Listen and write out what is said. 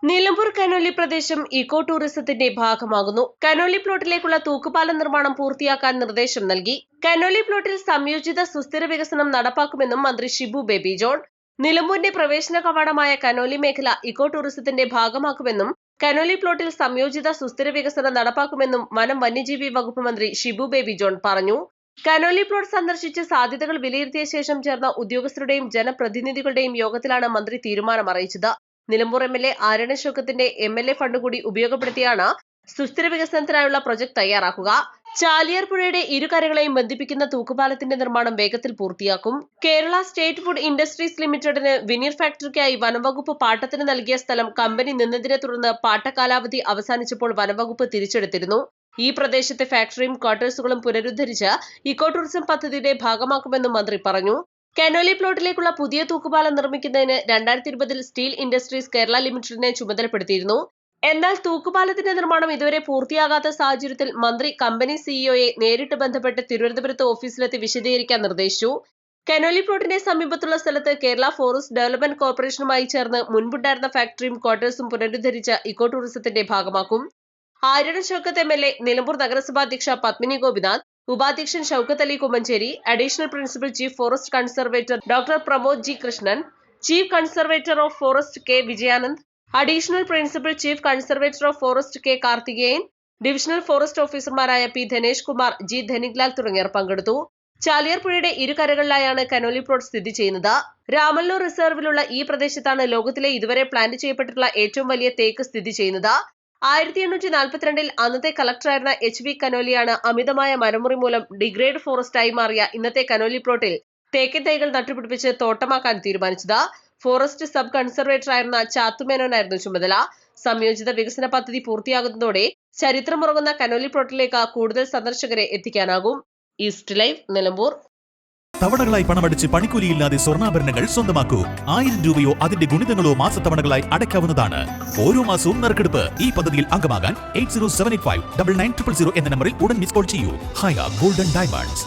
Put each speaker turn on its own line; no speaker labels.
Nilambur Conolly പ്രദേശം eco ടൂറിസത്തിന്റെ ഭാഗമാകുന്നു. Conolly പ്ലോട്ടിലേക്കുള്ള തൂക്കുപാലം നിർമ്മാണം പൂർത്തിയാക്കാൻ നിർദ്ദേശം നൽകി. കനോലി പ്ലോട്ടിൽ സംയോജിത സുസ്ഥിര വികസനം നടപ്പാക്കുമെന്നും മന്ത്രി ഷിബു ബേബി ജോൺ. നിലമ്പൂരിന്റെ പ്രവേശന കവാടമായ കനോലി മേഖല ഇക്കോ ടൂറിസത്തിന്റെ ഭാഗമാക്കുമെന്നും കനോലി പ്ലോട്ടിൽ സംയോജിത സുസ്ഥിര വികസനം നടപ്പാക്കുമെന്നും വനം വന്യജീവി വകുപ്പ് മന്ത്രി ഷിബു ബേബി ജോൺ പറഞ്ഞു. കനോലി പ്ലോട്ട് സന്ദർശിച്ച് സാധ്യതകൾ വിലയിരുത്തിയ ശേഷം ചേർന്ന ഉദ്യോഗസ്ഥരുടെയും ജനപ്രതിനിധികളുടെയും യോഗത്തിലാണ് മന്ത്രി തീരുമാനം അറിയിച്ചത്. നിലമ്പൂർ എംഎൽഎ ആരണ ശൗക്കത്തിന്റെ എംഎൽഎ ഫണ്ട് കൂടി ഉപയോഗപ്പെടുത്തിയാണ് സുസ്ഥിര വികസനത്തിനായുള്ള പ്രൊജക്ട് തയ്യാറാക്കുക. ചാലിയാർ പുഴയുടെ ഇരുകരകളെയും ബന്ധിപ്പിക്കുന്ന തൂക്കുപാലത്തിന്റെ നിർമ്മാണം വേഗത്തിൽ പൂർത്തിയാക്കും. കേരള സ്റ്റേറ്റ് ഫുഡ് ഇൻഡസ്ട്രീസ് ലിമിറ്റഡിന് വിനീർ ഫാക്ടറിക്കായി വനംവകുപ്പ് പാട്ടത്തിന് നൽകിയ സ്ഥലം കമ്പനി നിന്നതിനെ തുടർന്ന് പാട്ടകാലാവധി അവസാനിച്ചപ്പോൾ വനംവകുപ്പ് തിരിച്ചെടുത്തിരുന്നു. ഈ പ്രദേശത്തെ ഫാക്ടറിയും ക്വാർട്ടേഴ്സുകളും പുനരുദ്ധരിച്ച് ഇക്കോ ടൂറിസം പദ്ധതിയുടെ ഭാഗമാക്കുമെന്നും മന്ത്രി പറഞ്ഞു. കനോലി പ്ലോട്ടിലേക്കുള്ള പുതിയ തൂക്കുപാലം നിർമ്മിക്കുന്നതിന് 2020 സ്റ്റീൽ ഇൻഡസ്ട്രീസ് കേരള ലിമിറ്റഡിനെ ചുമതലപ്പെടുത്തിയിരുന്നു. എന്നാൽ തൂക്കുപാലത്തിന്റെ നിർമ്മാണം ഇതുവരെ പൂർത്തിയാകാത്ത സാഹചര്യത്തിൽ മന്ത്രി കമ്പനി സിഇഒയെ നേരിട്ട് ബന്ധപ്പെട്ട് തിരുവനന്തപുരത്ത് ഓഫീസിലെത്തി വിശദീകരിക്കാൻ നിർദ്ദേശിച്ചു. കനോലി പ്ലോട്ടിന്റെ സമീപത്തുള്ള സ്ഥലത്ത് കേരള ഫോറസ്റ്റ് ഡെവലപ്മെന്റ് കോർപ്പറേഷനുമായി ചേർന്ന് മുൻപുണ്ടായിരുന്ന ഫാക്ടറിയും ക്വാർട്ടേഴ്സും പുനരുദ്ധരിച്ച ഇക്കോ ടൂറിസത്തിന്റെ ഭാഗമാക്കും. ആര്യടൻ ഷൗക്കത്ത് എംഎൽഎ, നിലമ്പൂർ നഗരസഭാ അധ്യക്ഷ പത്മിനി ഗോപിനാഥ്, ഉപാധ്യക്ഷൻ Shoukath Ali Kummancheri, additional principal chief forest conservator doctor Pramod G Krishnan, chief conservator of forest K Vijayanand, additional principal chief conservator of forest K Karthikeyan, divisional forest ഓഫീസർമാരായ പി ധനേഷ് കുമാർ, ജി ധനിക്ലാൽ തുടങ്ങിയവർ പങ്കെടുത്തു. ചാലിയാർ പുഴയുടെ ഇരുകരകളിലായാണ് കനോലി പ്ലോട്ട് സ്ഥിതി ചെയ്യുന്നത്. രാമല്ലൂർ റിസർവിലുള്ള ഈ പ്രദേശത്താണ് ലോകത്തിലെ ഇതുവരെ പ്ലാന്റ് ചെയ്യപ്പെട്ടിട്ടുള്ള ഏറ്റവും വലിയ തേക്ക് സ്ഥിതി ചെയ്യുന്നത്. 1842 അന്നത്തെ കളക്ടറായിരുന്ന HV കനോലിയാണ് അമിതമായ മരമുറി മൂലം ഡിഗ്രേഡ് ഫോറസ്റ്റായി മാറിയ ഇന്നത്തെ കനോലി പ്ലോട്ടിൽ തേക്കിൻ തൈകൾ നട്ടുപിടിപ്പിച്ച് തോട്ടമാക്കാൻ തീരുമാനിച്ചത്. ഫോറസ്റ്റ് സബ് കൺസർവേറ്ററായിരുന്ന ചാത്തുമേനോനായിരുന്നു ചുമതല. സംയോജിത വികസന പദ്ധതി പൂർത്തിയാകുന്നതോടെ ചരിത്രമുറങ്ങുന്ന കനോലി പ്ലോട്ടിലേക്ക് കൂടുതൽ സന്ദർശകരെ എത്തിക്കാനാകും. East live, Nilambur.
തവണകളായി പണമടിച്ച് പണിക്കൂലിയില്ലാതെ സ്വർണ്ണാഭരണങ്ങൾ സ്വന്തമാക്കൂ. 1000 രൂപയോ അതിന്റെ ഗുണിതങ്ങളോ മാസത്തവണകളായി അടയ്ക്കാവുന്നതാണ്. ഓരോ മാസവും നറുക്കെടുപ്പ്. ഈ പദ്ധതിയിൽ അംഗമാകാൻ 8078599900 എന്ന നമ്പറിൽ ഉടൻ മിസ് കോൾ ചെയ്യൂ. ഹയ ഗോൾഡൻ ഡയമണ്ട്സ്.